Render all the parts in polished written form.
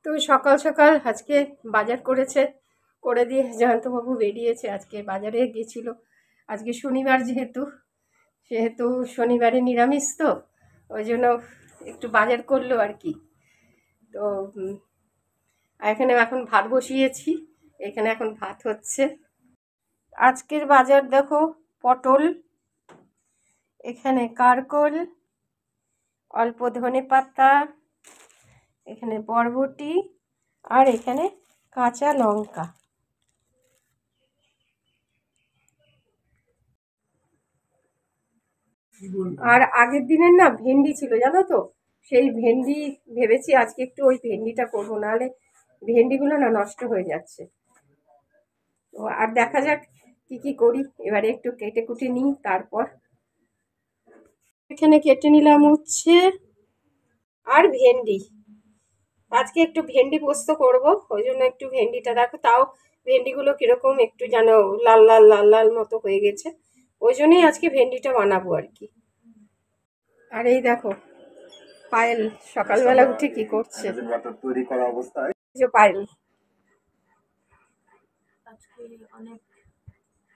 তো সকাল সকাল আজকে বাজার করেছে, করে দিয়ে জয়ন্তবাবু বেরিয়েছে। আজকে বাজারে গিয়েছিল। আজকে শনিবার সেহেতু শনিবারে নিরামিষ, তো ওই জন্য একটু বাজার করলো আর কি। তো এখানে এখন ভাত বসিয়েছি, এখানে এখন ভাত হচ্ছে। আজকের বাজার দেখো, পটল, এখানে কারকল, অল্প ধনেপাতা, এখানে বরবটি, আর এখানে কাঁচা লঙ্কা। আর আগের দিনের না ভেন্ডি ছিল, জানো তো, সেই ভেন্ডি ভেবেছি আজকে একটু ওই ভেন্ডিটা করবো, নাহলে ভেন্ডিগুলো না নষ্ট হয়ে যাচ্ছে। তো আর দেখা যাক কি কি করি, এবারে একটু কেটে কুটে নিই। তারপর এখানে কেটে নিলাম উচ্ছে আর ভেন্ডি। আজকে একটু ভেন্ডি পোস্ত করব, ওই জন্য একটু ভেন্ডিটা দেখো, তাও ভেন্ডিগুলো কিরকম একটু যেন লাল লাল লাল লাল মতো হয়ে গেছে, ওই জন্যই আজকে ভেন্ডিটা বানাবো আর কি। আর এই দেখো পায়েল সকালবেলা উঠে কি করছে, তৈরি করা অবস্থায় যে পায়েল আজকে অনেক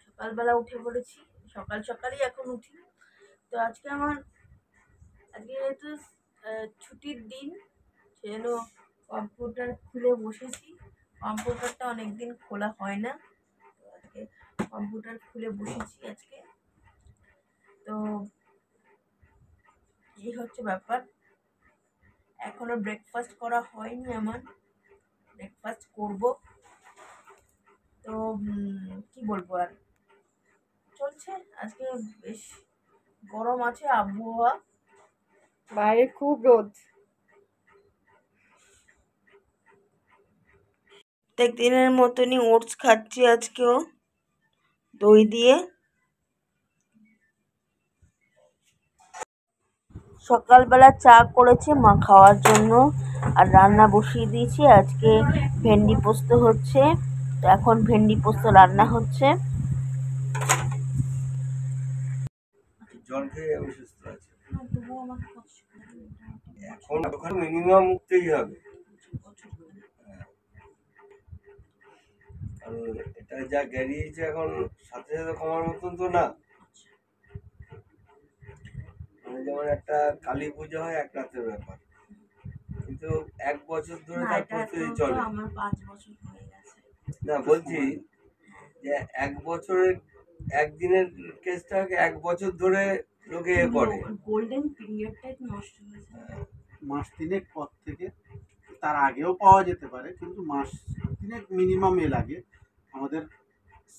সকালবেলা উঠে পড়েছি, সকাল সকালই এখন উঠি। তো আজকে যেহেতু ছুটির দিন, সেজন্য কম্পিউটার খুলে বসেছি। কম্পিউটারটা অনেকদিন খোলা হয় না, আজকে কম্পিউটার খুলে বসেছি আজকে। তো এই হচ্ছে ব্যাপার। এখনো ব্রেকফাস্ট করা হয়নি আমার, ব্রেকফাস্ট করব। তো কি বলবো, আর চলছে। আজকে বেশ গরম আছে আবহাওয়া, বাইরে খুব রোদ। প্রত্যেক দিনের মতনই ওটস খাচ্ছি আজকেও, দই দিয়ে। সকালবেলা চা করেছে মা খাওয়ার জন্য, আর রান্না বসিয়ে দিয়েছি। আজকে ভেন্ডি পোস্ত হচ্ছে, তো এখন ভেন্ডি পোস্ত রান্না হচ্ছে। জল খেয়ে আমি সুস্থ আছি। এখন ওখানে মিনিমাম উঠতেই হবে, কারণ এটা যা গেরিয়েছে এখন সাথে সাথে কমার মতন তো না। যেমন একটা কালী পুজো হয় এক রাতের ব্যাপার, কিন্তু 1 বছর ধরে তার প্রস্তুতি চলে। আমার 5 বছর হয়ে গেছে। না, বলছি যে 1 বছরের একদিনের কেসটাকে 1 বছর ধরে লোকে এ করে। গোল্ডেন পিরিয়ডটাই নষ্ট হয়েছে। মাস 3 পর থেকে, তার আগেও পাওয়া যেতে পারে, কিন্তু মাস 3 মিনিমাম লাগে আমাদের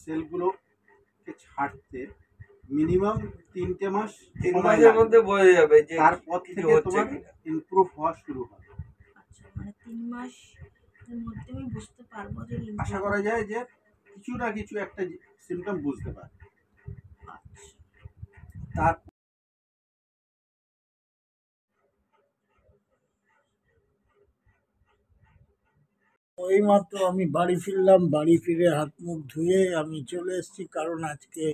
সেলগুলোকে ছাড়তে। মিনিমাম 3টে মাস, 3 মাসের মধ্যে বোঝা যাবে যে তারপর থেকে তোমার ইমপ্রুভ হওয়া শুরু হবে। আচ্ছা, মানে 3 মাসের মধ্যে আমি বুঝতে পারবো যে আশা করা যায় যে কিছু না কিছু একটা সিমটম বুঝতে পারে। তার ওই মাত্র আমি বাড়ি ফিরলাম, বাড়ি ফিরে হাত মুখ ধুয়ে আমি চলে এসেছি, কারণ আজকে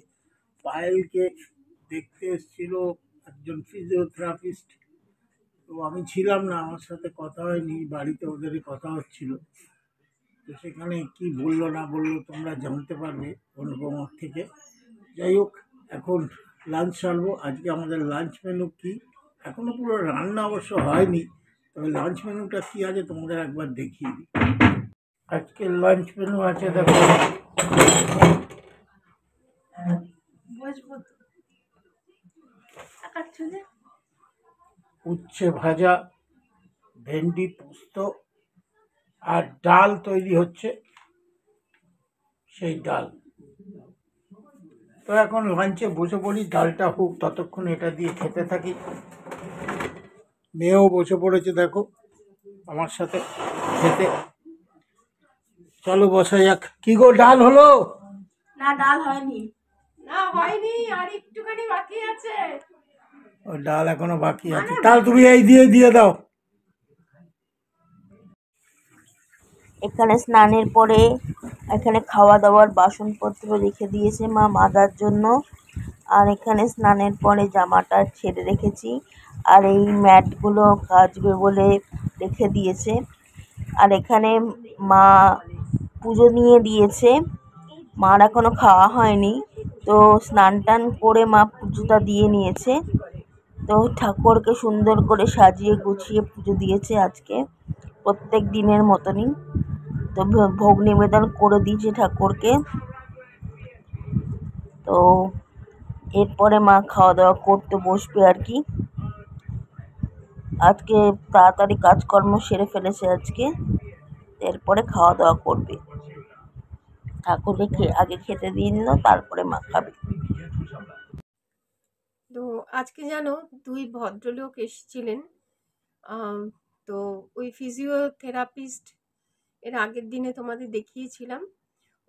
পায়েলকে দেখতে এসেছিল একজন ফিজিওথেরাপিস্ট। তো আমি ছিলাম না, আমার সাথে কথা হয়নি, বাড়িতে ওদেরই কথা হচ্ছিল। তো সেখানে কি বললো না বললো তোমরা জানতে পারবে অনুপমার থেকে। যাই হোক, এখন লাঞ্চ সারবো। আজকে আমাদের লাঞ্চ মেনু কি, এখনো পুরো রান্না অবশ্য হয়নি, তবে লাঞ্চ মেনুটা কি আছে তোমাদের একবার দেখিয়ে দিই। আজকের লাঞ্চ মেনু আছে দেখো, উচ্ছে ভাজা, ভেন্ডি পোস্ত, আর ডাল তৈরি হচ্ছে, সেই ডাল। তো এখন লাঞ্চে বসে পড়ি, ডালটা হোক ততক্ষণ এটা দিয়ে খেতে থাকি। মেয়েও বসে পড়েছে দেখো আমার সাথে খেতে। চলো বসা যাক। কি গো, ডাল হলো? না, ডাল হয়নি। না হয়নি, আর একটুখানি বাকি আছে। ও, ডাল এখনো বাকি আছে, তাহলে তুমি এই দিয়ে দাও। এখানে স্নানের পরে এখানে খাওয়া দাওয়ার বাসনপত্র রেখে দিয়েছে মা মাদার জন্য, আর এখানে স্নানের পরে জামাটা ছেড়ে রেখেছি, আর এই ম্যাটগুলো কাচবে বলে রেখে দিয়েছে। আর এখানে মা পুজো নিয়ে দিয়েছে, মার এখনো খাওয়া হয়নি, তো স্নান টান করে মা পুজোটা দিয়ে নিয়েছে। তো ঠাকুরকে সুন্দর করে সাজিয়ে গুছিয়ে পুজো দিয়েছে আজকে প্রত্যেক দিনের মতনই। তো ভোগ নিবেদন করে দিয়েছে ঠাকুরকে। তো এরপরে মা খাওয়া দাওয়া করতে বসবে আর কি। আজকে তাড়াতাড়ি কাজকর্ম সেরে ফেলেছে আজকে, এরপরে খাওয়া দাওয়া করবে। ঠাকুরকে আগে খেতে দিয়ে নিল, তারপরে মা খাবে। তো আজকে জানো 2 ভদ্রলোক এসেছিলেন। আম, তো ওই ফিজিওথেরাপিস্ট এর আগের দিনে তোমাদের দেখিয়েছিলাম,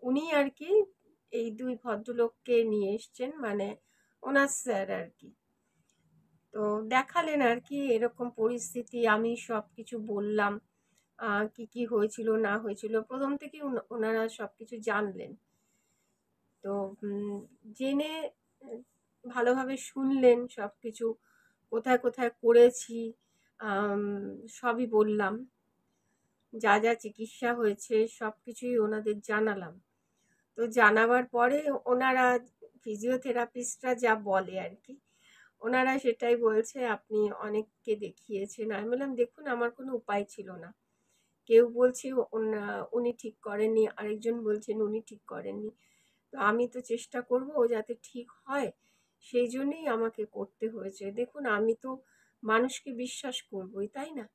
উনি আর কি এই 2 ভদ্রলোককে নিয়ে এসছেন, মানে ওনার স্যার আর কি। তো দেখালেন আর কি এরকম পরিস্থিতি, আমি সব কিছু বললাম কি কি হয়েছিল না হয়েছিল, প্রথম থেকে ওনারা সব কিছু জানলেন। তো জেনে ভালোভাবে শুনলেন সব কিছু, কোথায় কোথায় করেছি সবই বললাম, যা যা চিকিৎসা হয়েছে সব কিছুই ওনাদের জানালাম। তো জানাবার পরে ওনারা ফিজিওথেরাপিস্টরা যা বলে আর কি, ওনারা সেটাই বলছে আপনি অনেককে দেখিয়েছেন। আমি বললাম দেখুন আমার কোনো উপায় ছিল না, কেউ বলছে উনি ঠিক করেননি, আরেকজন বলছেন উনি ঠিক করেননি। তো আমি তো চেষ্টা করব ও যাতে ঠিক হয়, সেই জন্যই আমাকে করতে হয়েছে। দেখুন আমি তো মানুষকে বিশ্বাস করবই, তাই না?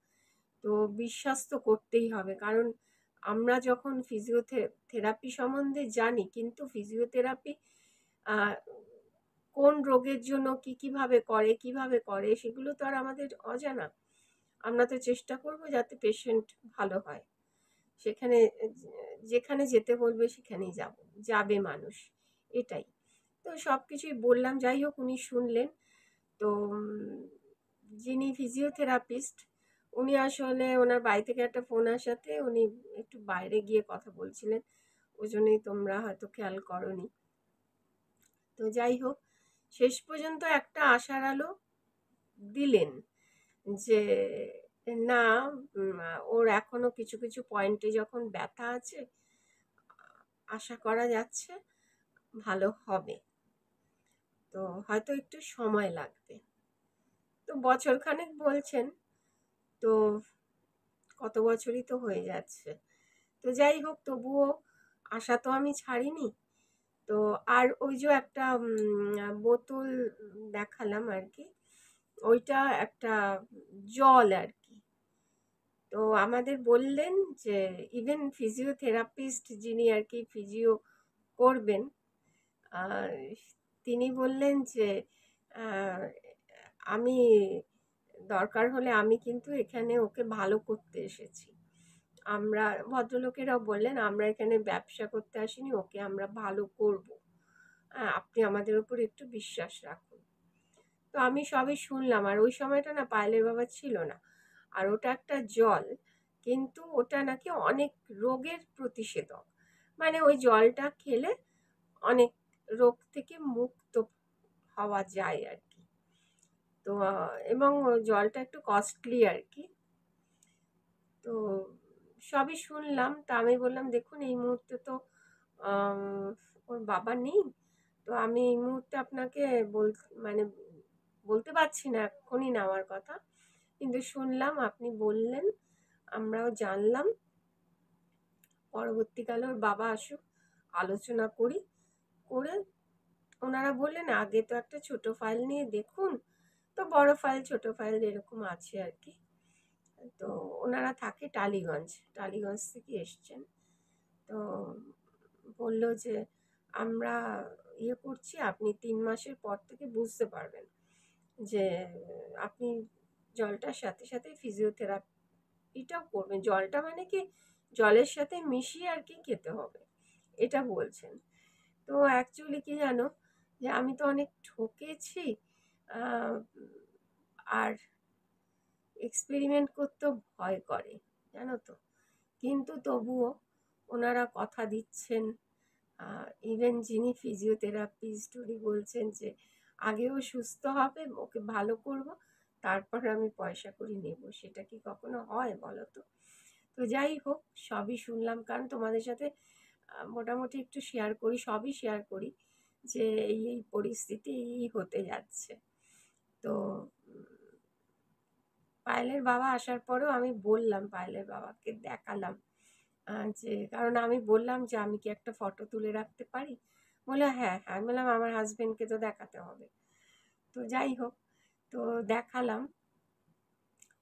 তো বিশ্বাস তো করতেই হবে, কারণ আমরা যখন ফিজিওথেরাপি সম্বন্ধে জানি, কিন্তু ফিজিওথেরাপি কোন রোগের জন্য কিভাবে করে সেগুলো তো আর আমাদের অজানা। আমরা তো চেষ্টা করব যাতে পেশেন্ট ভালো হয়, সেখানে যেখানে যেতে বলবে সেখানেই যাবে মানুষ, এটাই। তো সব কিছুই বললাম, যাই হোক উনি শুনলেন। তো যিনি ফিজিওথেরাপিস্ট উনি আসলে ওনার বাড়ি থেকে একটা ফোন আসাতে উনি একটু বাইরে গিয়ে কথা বলছিলেন, ওই জন্যই তোমরা হয়তো খেয়াল করনি। তো যাই হোক শেষ পর্যন্ত একটা আশার আলো দিলেন যে না, ওর এখনো কিছু কিছু পয়েন্টে যখন ব্যথা আছে, আশা করা যাচ্ছে ভালো হবে, তো হয়তো একটু সময় লাগবে। তো বছরখানেক বলছেন, তো কত বছরই তো হয়ে যাচ্ছে। তো যাই হোক তবুও আশা তো আমি ছাড়িনি। তো আর ওই যে একটা বোতল দেখালাম আর কি, ওইটা একটা জল আর কি। তো আমাদের বললেন যে ইভেন ফিজিওথেরাপিস্ট যিনি আর কি ফিজিও করবেন, তিনি বললেন যে আহ, আমি দরকার হলে আমি কিন্তু এখানে ওকে ভালো করতে এসেছি। আমরা ভদ্রলোকেরাও বললেন আমরা এখানে ব্যবসা করতে আসিনি, ওকে আমরা ভালো করব, আপনি আমাদের উপর একটু বিশ্বাস রাখুন। তো আমি সবই শুনলাম, আর ওই সময়টা না পায়েলের বাবা ছিল না, আর ওটা একটা জল, কিন্তু ওটা নাকি অনেক রোগের প্রতিষেধক, মানে ওই জলটা খেলে অনেক রোগ থেকে মুক্ত হওয়া যায় আর কি। তো এবং জলটা একটু কস্টলি আর কি। তো সবই শুনলাম, তা আমি বললাম দেখুন এই মুহূর্তে তো ওর বাবা নেই, তো আমি এই মুহূর্তে আপনাকে মানে বলতে পারছি না এক্ষুনি নেওয়ার কথা, কিন্তু শুনলাম আপনি বললেন, আমরাও জানলাম, পরবর্তীকালে ওর বাবা আসুক, আলোচনা করি, করে ওনারা বললেন আগে তো একটা ছোট ফাইল নিয়ে দেখুন। তো বড় ফাইল ছোট ফাইল এরকম আছে আর কি। তো ওনারা থাকে টালিগঞ্জ থেকে এসছেন। তো বলল যে আমরা করছি, আপনি 3 মাসের পর থেকে বুঝতে পারবেন যে আপনি জলটার সাথে সাথে ফিজিওথেরাপিটাও করবেন। জলটা মানে কি জলের সাথে মিশিয়ে আর কি খেতে হবে, এটা বলছেন। তো অ্যাকচুয়ালি কি জানো, যে আমি তো অনেক ঠকেছি, আর এক্সপেরিমেন্ট করতেও ভয় করে জানো তো, কিন্তু তবুও ওনারা কথা দিচ্ছেন। ইভেন যিনি ফিজিওথেরাপিস্ট উনি বলছেন যে আগেও সুস্থ হবে, ওকে ভালো করব, তারপর আমি পয়সা করে নেব। সেটা কি কখনো হয় বলো তো? তো যাই হোক, সবই শুনলাম, কারণ তোমাদের সাথে মোটামুটি একটু শেয়ার করি, সবই শেয়ার করি, যে এই পরিস্থিতি এই হতে যাচ্ছে। তো পায়েলের বাবা আসার পরেও আমি বললাম, পায়েলের বাবাকে দেখালাম, যে কারণ আমি বললাম যে আমি কি একটা ফটো তুলে রাখতে পারি, বলে হ্যাঁ হ্যাঁ। আমি বললাম আমার হাজবেন্ডকে তো দেখাতে হবে। তো যাই হোক, তো দেখালাম,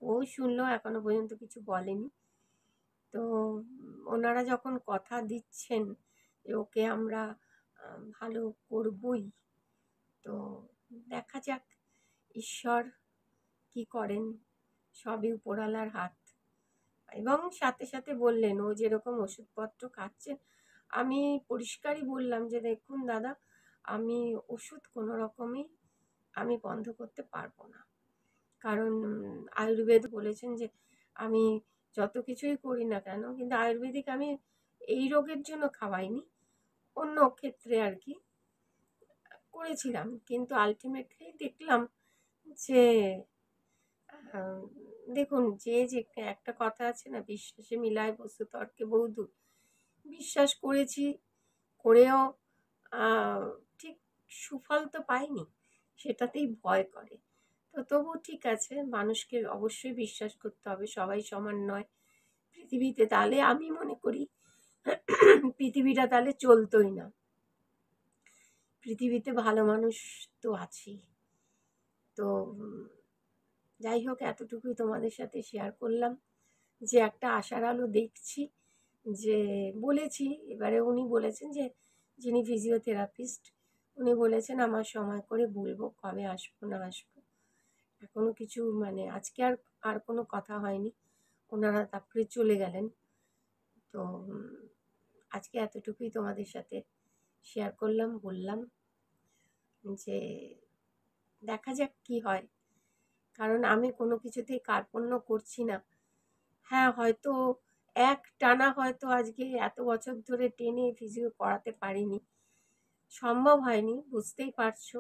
ও শুনলো, এখনো পর্যন্ত কিছু বলেনি। তো ওনারা যখন কথা দিচ্ছেন যে ওকে আমরা ভালো করবই, তো দেখা যাক ঈশ্বর কি করেন, সবই উপরওয়ালার হাত। এবং সাথে সাথে বললেন ও যেরকম ওষুধপত্র খাচ্ছেন, আমি পরিষ্কারই বললাম যে দেখুন দাদা, আমি ওষুধ কোনো রকমই আমি বন্ধ করতে পারবো না, কারণ আয়ুর্বেদ বলেছেন যে আমি যত কিছুই করি না কেন, কিন্তু আয়ুর্বেদিক আমি এই রোগের জন্য খাওয়াইনি, অন্য ক্ষেত্রে আর কি করেছিলাম, কিন্তু আলটিমেটলি দেখলাম যে দেখুন, যে একটা কথা আছে না, বিশ্বাসে মিলায় বস্তু তর্কে বহুদূর। বিশ্বাস করেছি, করেও ঠিক সুফল তো পাইনি, সেটাতেই ভয় করে। তো তবু ঠিক আছে, মানুষকে অবশ্যই বিশ্বাস করতে হবে, সবাই সমান নয় পৃথিবীতে, তাহলে আমি মনে করি পৃথিবীটা তাহলে চলতোই না। পৃথিবীতে ভালো মানুষ তো আছেই। তো যাই হোক, এতটুকুই তোমাদের সাথে শেয়ার করলাম, যে একটা আশার আলো দেখছি, যে বলেছি, এবারে উনি বলেছেন যে যিনি ফিজিওথেরাপিস্ট, উনি বলেছেন আমার সময় করে বলবো কবে আসবো না আসবো। এখনো কিছু মানে আজকে আর কোনো কথা হয়নি, ওনারা তারপরে চলে গেলেন। তো আজকে এতটুকুই তোমাদের সাথে শেয়ার করলাম, বললাম যে দেখা যাক কি হয়, কারণ আমি কোনো কিছুতেই কার্পণ্য করছি না। হ্যাঁ, হয়তো টানা হয়তো আজকে এত বছর ধরে টেনে ফিজিও করাতে পারিনি, সম্ভব হয়নি, বুঝতেই পারছো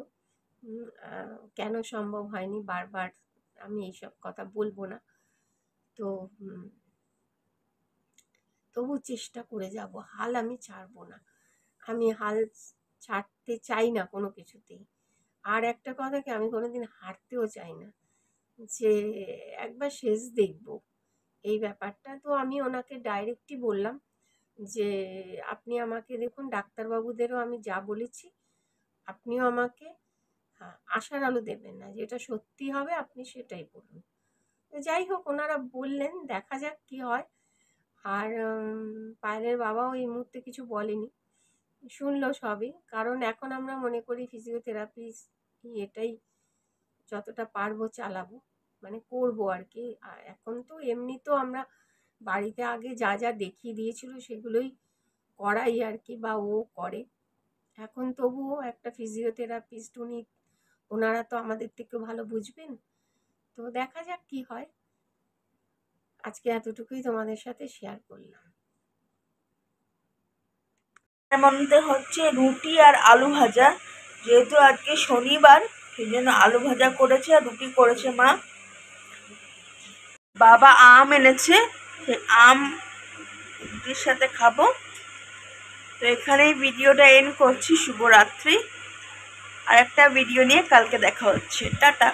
কেন সম্ভব হয়নি। বারবার আমি এইসব কথা বলবো না, তো তবু চেষ্টা করে যাব, হাল আমি ছাড়বো না, আমি হাল ছাড়তে চাই না কোনো কিছুতেই। আর একটা কথা কি, আমি কোনোদিন হারতেও চাই না, যে একবার শেষ দেখব এই ব্যাপারটা। তো আমি ওনাকে ডাইরেক্টই বললাম যে আপনি আমাকে দেখুন, ডাক্তারবাবুদেরও আমি যা বলেছি, আপনিও আমাকে আশার আলো দেবেন না, যেটা সত্যি হবে আপনি সেটাই বলুন। যাই হোক, ওনারা বললেন, দেখা যাক কি হয়। আর পায়েলের বাবাও এই মুহূর্তে কিছু বলেনি, শুনলো সবই, কারণ এখন আমরা মনে করি ফিজিওথেরাপি এটাই যতটা পারবো চালাবো, মানে করবো আর কি। আর এখন তো এমনি তো আমরা বাড়িতে আগে যা যা দেখিয়ে দিয়েছিল সেগুলোই করাই আর কি, বা ও করে। এখন তবুও একটা ফিজিওথেরাপিস্ট, ওনারা তো আমাদের থেকেও ভালো বুঝবেন। তো দেখা যাক কি হয়, আজকে এতটুকুই তোমাদের সাথে শেয়ার করলাম। মধ্যে হচ্ছে রুটি আর আলু ভাজা, যেহেতু আজকে শনিবার সেই জন্য আলু ভাজা করেছে আর রুটি করেছে মা। বাবা আম এনেছে, সেই আম রুটির সাথে খাবো। তো এখানেই ভিডিওটা এন্ড করছি। শুভরাত্রি। আর একটা ভিডিও নিয়ে কালকে দেখা হচ্ছে। টাটা।